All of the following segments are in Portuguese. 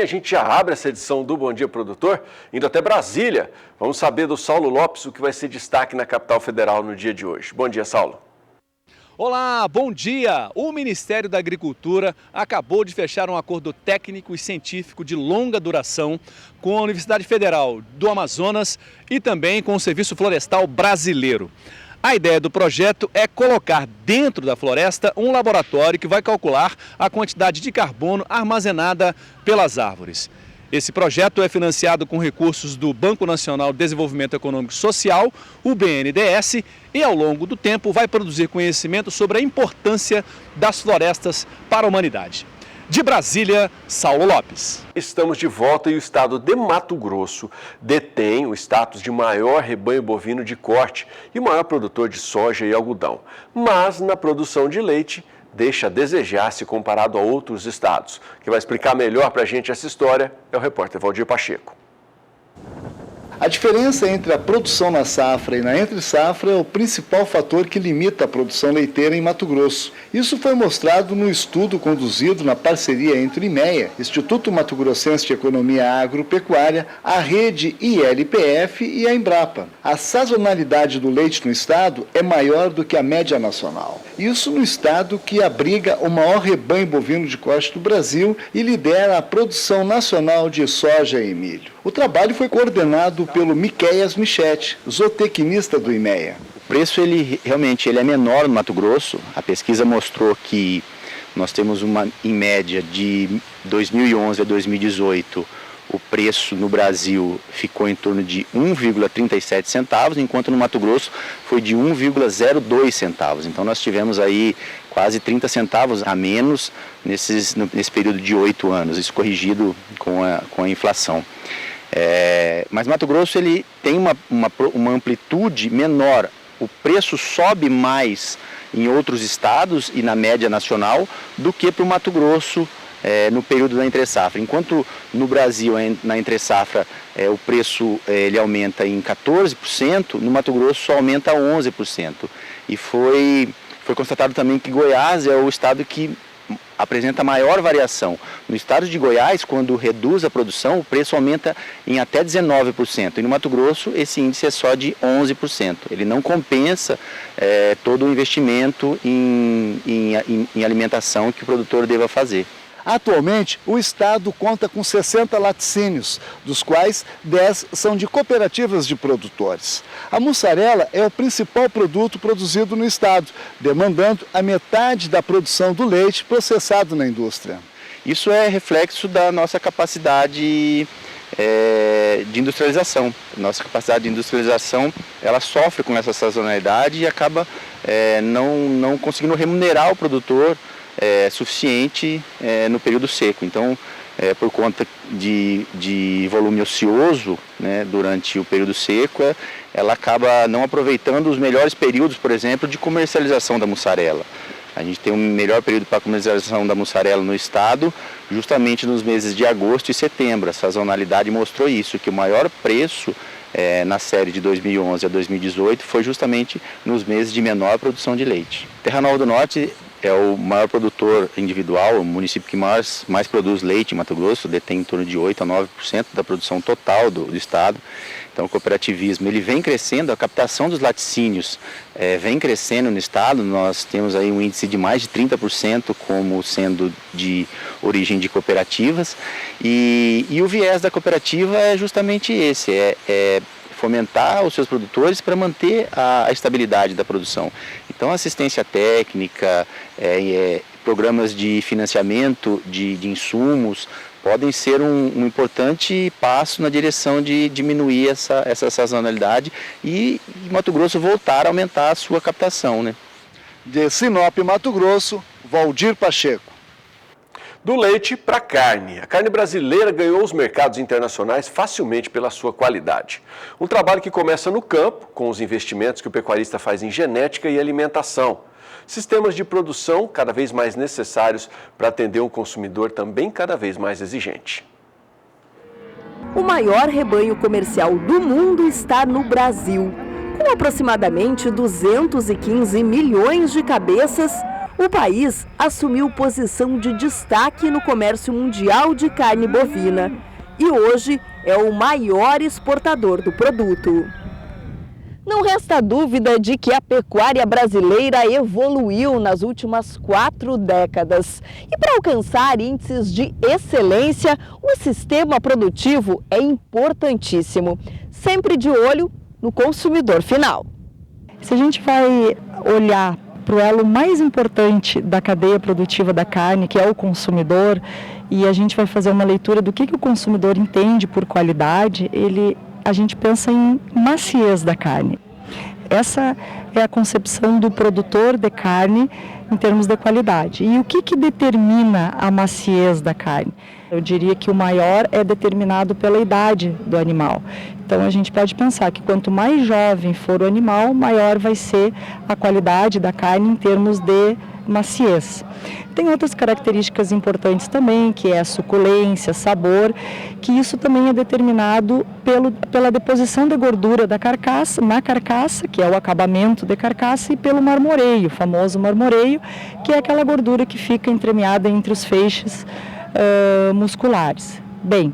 A gente já abre essa edição do Bom Dia Produtor, indo até Brasília. Vamos saber do Saulo Lopes o que vai ser destaque na capital federal no dia de hoje. Bom dia, Saulo. Olá, bom dia! O Ministério da Agricultura acabou de fechar um acordo técnico e científico de longa duração com a Universidade Federal do Amazonas e também com o Serviço Florestal Brasileiro. A ideia do projeto é colocar dentro da floresta um laboratório que vai calcular a quantidade de carbono armazenada pelas árvores. Esse projeto é financiado com recursos do Banco Nacional de Desenvolvimento Econômico e Social, o BNDES, e ao longo do tempo vai produzir conhecimento sobre a importância das florestas para a humanidade. De Brasília, Saulo Lopes. Estamos de volta e o estado de Mato Grosso detém o status de maior rebanho bovino de corte e maior produtor de soja e algodão. Mas na produção de leite deixa a desejar se comparado a outros estados. Quem vai explicar melhor para a gente essa história é o repórter Valdir Pacheco. A diferença entre a produção na safra e na entre-safra é o principal fator que limita a produção leiteira em Mato Grosso. Isso foi mostrado no estudo conduzido na parceria entre o IMEA, Instituto Mato Grossense de Economia Agropecuária, a Rede ILPF e a Embrapa. A sazonalidade do leite no estado é maior do que a média nacional. Isso no estado que abriga o maior rebanho bovino de corte do Brasil e lidera a produção nacional de soja e milho. O trabalho foi coordenado pelo Miqueias Michetti, zootecnista do IMEA. O preço realmente é menor no Mato Grosso. A pesquisa mostrou que nós temos em média de 2011 a 2018, o preço no Brasil ficou em torno de 1,37 centavos, enquanto no Mato Grosso foi de 1,02 centavos. Então nós tivemos aí quase 30 centavos a menos nesse período de 8 anos, isso corrigido com a inflação. Mas Mato Grosso ele tem uma amplitude menor, o preço sobe mais em outros estados e na média nacional do que para o Mato Grosso no período da entre-safra. Enquanto no Brasil, na entre-safra, o preço ele aumenta em 14%, no Mato Grosso só aumenta 11%. E foi constatado também que Goiás é o estado que apresenta maior variação. No estado de Goiás, quando reduz a produção, o preço aumenta em até 19%. E no Mato Grosso, esse índice é só de 11%. Ele não compensa todo o investimento em alimentação que o produtor deva fazer. Atualmente, o estado conta com 60 laticínios, dos quais 10 são de cooperativas de produtores. A mussarela é o principal produto produzido no estado, demandando a metade da produção do leite processado na indústria. Isso é reflexo da nossa capacidade de industrialização. Nossa capacidade de industrialização ela sofre com essa sazonalidade e acaba não conseguindo remunerar o produtor suficiente no período seco. Então, por conta de volume ocioso, né, durante o período seco, ela acaba não aproveitando os melhores períodos, por exemplo, de comercialização da mussarela. A gente tem um melhor período para a comercialização da mussarela no estado, justamente nos meses de agosto e setembro. A sazonalidade mostrou isso, que o maior preço na série de 2011 a 2018 foi justamente nos meses de menor produção de leite. Terra Nova do Norte é o maior produtor individual, o município que mais produz leite em Mato Grosso, detém em torno de 8 a 9% da produção total do estado. Então o cooperativismo ele vem crescendo, a captação dos laticínios vem crescendo no estado, nós temos aí um índice de mais de 30% como sendo de origem de cooperativas e o viés da cooperativa é justamente esse, fomentar os seus produtores para manter a estabilidade da produção. Então, assistência técnica, programas de financiamento de insumos podem ser um importante passo na direção de diminuir essa sazonalidade e Mato Grosso voltar a aumentar a sua captação, né? De Sinop, Mato Grosso, Valdir Pacheco. Do leite para a carne. A carne brasileira ganhou os mercados internacionais facilmente pela sua qualidade. Um trabalho que começa no campo, com os investimentos que o pecuarista faz em genética e alimentação. Sistemas de produção cada vez mais necessários para atender um consumidor também cada vez mais exigente. O maior rebanho comercial do mundo está no Brasil. Com aproximadamente 215 milhões de cabeças, O país assumiu posição de destaque no comércio mundial de carne bovina e hoje é o maior exportador do produto. Não resta dúvida de que a pecuária brasileira evoluiu nas últimas 4 décadas. E para alcançar índices de excelência, o sistema produtivo é importantíssimo, sempre de olho no consumidor final. Se a gente vai olhar para o elo mais importante da cadeia produtiva da carne, que é o consumidor, e a gente vai fazer uma leitura do que o consumidor entende por qualidade, a gente pensa em maciez da carne. Essa é a concepção do produtor de carne em termos de qualidade. E o que determina a maciez da carne? Eu diria que o maior é determinado pela idade do animal. Então a gente pode pensar que quanto mais jovem for o animal, maior vai ser a qualidade da carne em termos de maciez. Tem outras características importantes também, que é a suculência, sabor, que isso também é determinado pela deposição de gordura da carcaça, na carcaça, que é o acabamento de carcaça, e pelo marmoreio, o famoso marmoreio, que é aquela gordura que fica entremeada entre os feixes musculares. Bem,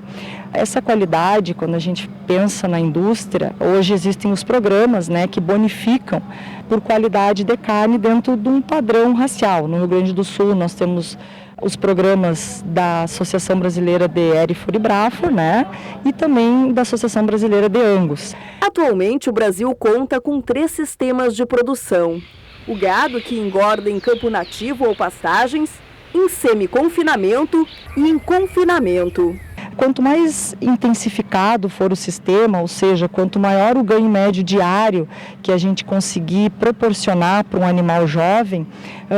essa qualidade, quando a gente pensa na indústria, hoje existem os programas, né, que bonificam por qualidade de carne dentro de um padrão racial. No Rio Grande do Sul nós temos os programas da Associação Brasileira de Hereford e Braford, né, e também da Associação Brasileira de Angus. Atualmente o Brasil conta com 3 sistemas de produção. O gado que engorda em campo nativo ou pastagens, em semi-confinamento e em confinamento. Quanto mais intensificado for o sistema, ou seja, quanto maior o ganho médio diário que a gente conseguir proporcionar para um animal jovem,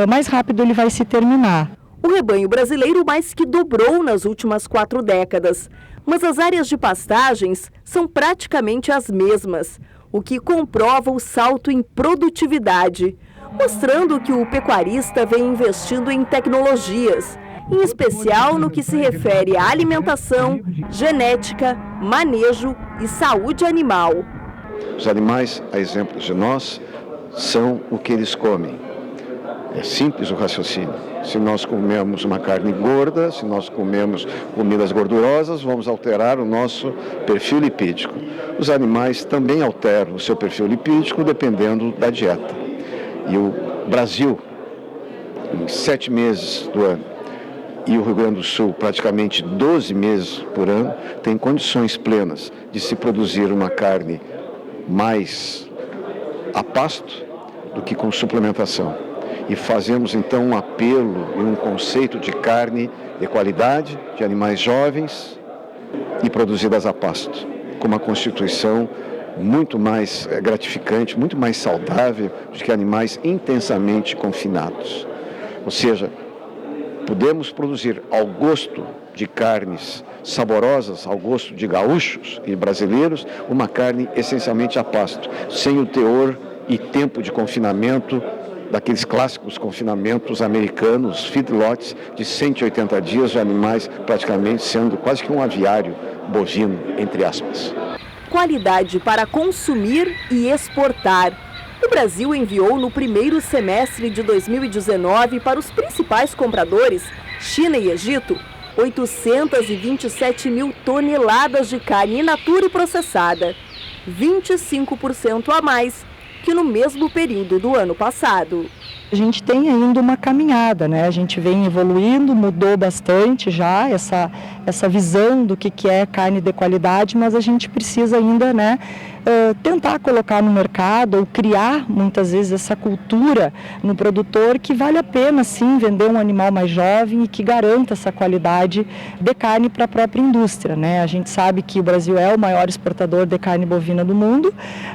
mais rápido ele vai se terminar. O rebanho brasileiro mais que dobrou nas últimas 4 décadas, mas as áreas de pastagens são praticamente as mesmas, o que comprova o salto em produtividade, mostrando que o pecuarista vem investindo em tecnologias, em especial no que se refere à alimentação, genética, manejo e saúde animal. Os animais, a exemplo de nós, são o que eles comem. É simples o raciocínio. Se nós comemos uma carne gorda, se nós comemos comidas gordurosas, vamos alterar o nosso perfil lipídico. Os animais também alteram o seu perfil lipídico dependendo da dieta. E o Brasil, em 7 meses do ano, e o Rio Grande do Sul, praticamente 12 meses por ano, tem condições plenas de se produzir uma carne mais a pasto do que com suplementação. E fazemos então um apelo e um conceito de carne de qualidade, de animais jovens e produzidas a pasto, com uma constituição muito mais gratificante, muito mais saudável do que animais intensamente confinados. Ou seja, podemos produzir ao gosto de carnes saborosas, ao gosto de gaúchos e brasileiros, uma carne essencialmente a pasto, sem o teor e tempo de confinamento daqueles clássicos confinamentos americanos, feedlots de 180 dias, de animais praticamente sendo quase que um aviário bovino, entre aspas. Qualidade para consumir e exportar. O Brasil enviou no primeiro semestre de 2019 para os principais compradores, China e Egito, 827 mil toneladas de carne in natura e processada, 25% a mais que no mesmo período do ano passado. A gente tem ainda uma caminhada, né? A gente vem evoluindo, mudou bastante já essa visão do que é carne de qualidade, mas a gente precisa ainda, né, tentar colocar no mercado ou criar muitas vezes essa cultura no produtor que vale a pena sim vender um animal mais jovem e que garanta essa qualidade de carne para a própria indústria, né? A gente sabe que o Brasil é o maior exportador de carne bovina do mundo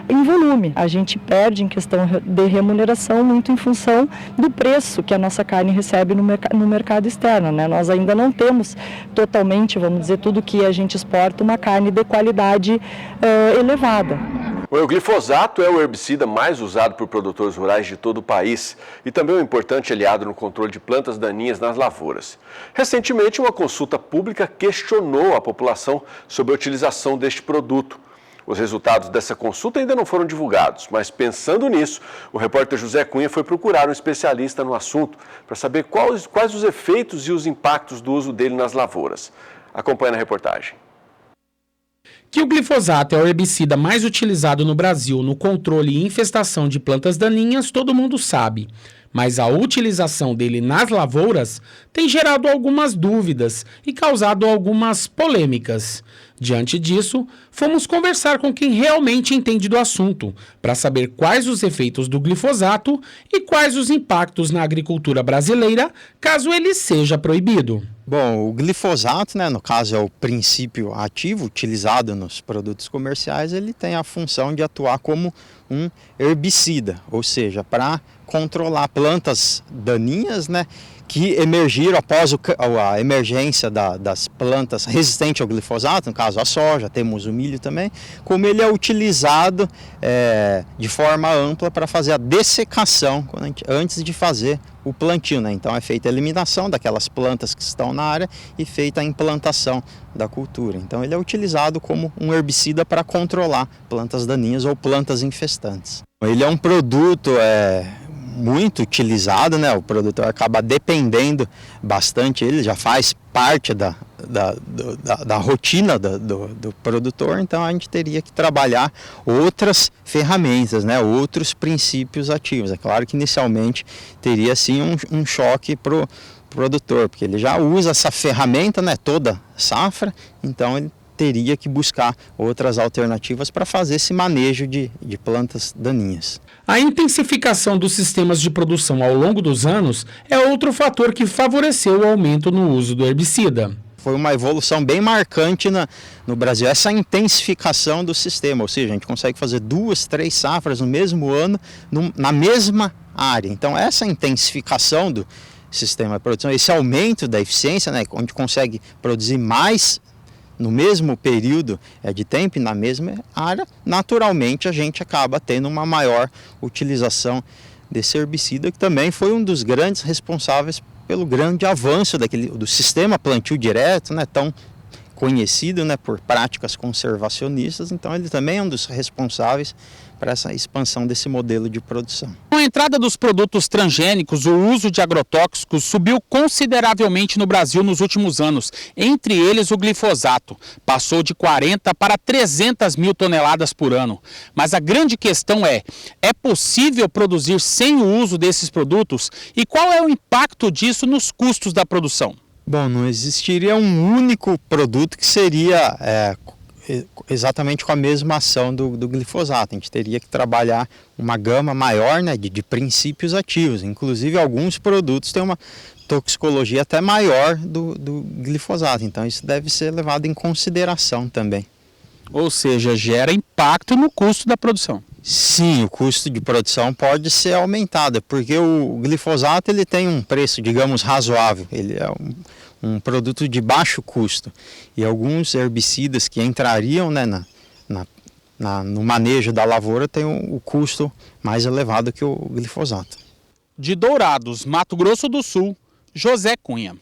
em volume. A gente perde em questão de remuneração muito em função do preço que a nossa carne recebe no mercado externo, né? Nós ainda não temos totalmente, vamos dizer, tudo que a gente exporta, uma carne de qualidade elevada. O glifosato é o herbicida mais usado por produtores rurais de todo o país e também um importante aliado no controle de plantas daninhas nas lavouras. Recentemente, uma consulta pública questionou a população sobre a utilização deste produto. Os resultados dessa consulta ainda não foram divulgados, mas pensando nisso, o repórter José Cunha foi procurar um especialista no assunto para saber quais os efeitos e os impactos do uso dele nas lavouras. Acompanhe na reportagem. Que o glifosato é o herbicida mais utilizado no Brasil no controle e infestação de plantas daninhas, todo mundo sabe. Mas a utilização dele nas lavouras tem gerado algumas dúvidas e causado algumas polêmicas. Diante disso, fomos conversar com quem realmente entende do assunto, para saber quais os efeitos do glifosato e quais os impactos na agricultura brasileira, caso ele seja proibido. Bom, o glifosato, no caso é o princípio ativo utilizado nos produtos comerciais, ele tem a função de atuar como um herbicida, ou seja, para controlar plantas daninhas, que emergiram após a emergência das plantas resistentes ao glifosato, no caso a soja, temos o milho também, como ele é utilizado de forma ampla para fazer a dessecação antes de fazer o plantio. Então é feita a eliminação daquelas plantas que estão na área e feita a implantação da cultura. Então ele é utilizado como um herbicida para controlar plantas daninhas ou plantas infestantes. Ele é um produto muito utilizado, o produtor acaba dependendo bastante, ele já faz parte da rotina do produtor, então a gente teria que trabalhar outras ferramentas, outros princípios ativos. É claro que inicialmente teria sim um choque para o produtor, porque ele já usa essa ferramenta toda safra, então ele teria que buscar outras alternativas para fazer esse manejo de plantas daninhas. A intensificação dos sistemas de produção ao longo dos anos é outro fator que favoreceu o aumento no uso do herbicida. Foi uma evolução bem marcante no Brasil, essa intensificação do sistema, ou seja, a gente consegue fazer 2, 3 safras no mesmo ano, na mesma área. Então essa intensificação do sistema de produção, esse aumento da eficiência, onde consegue produzir mais no mesmo período de tempo e na mesma área, naturalmente a gente acaba tendo uma maior utilização desse herbicida, que também foi um dos grandes responsáveis pelo grande avanço do sistema plantio direto, tão conhecido por práticas conservacionistas. Então ele também é um dos responsáveis para essa expansão desse modelo de produção. Com a entrada dos produtos transgênicos, o uso de agrotóxicos subiu consideravelmente no Brasil nos últimos anos, entre eles o glifosato. Passou de 40 para 300 mil toneladas por ano. Mas a grande questão é possível produzir sem o uso desses produtos? E qual é o impacto disso nos custos da produção? Bom, não existiria um único produto que seria exatamente com a mesma ação do glifosato. A gente teria que trabalhar uma gama maior de princípios ativos. Inclusive, alguns produtos têm uma toxicologia até maior do glifosato. Então, isso deve ser levado em consideração também. Ou seja, gera impacto no custo da produção. Sim, o custo de produção pode ser aumentado, porque o glifosato ele tem um preço, digamos, razoável. Ele é um produto de baixo custo. E alguns herbicidas que entrariam no manejo da lavoura têm o custo mais elevado que o glifosato. De Dourados, Mato Grosso do Sul, José Cunha.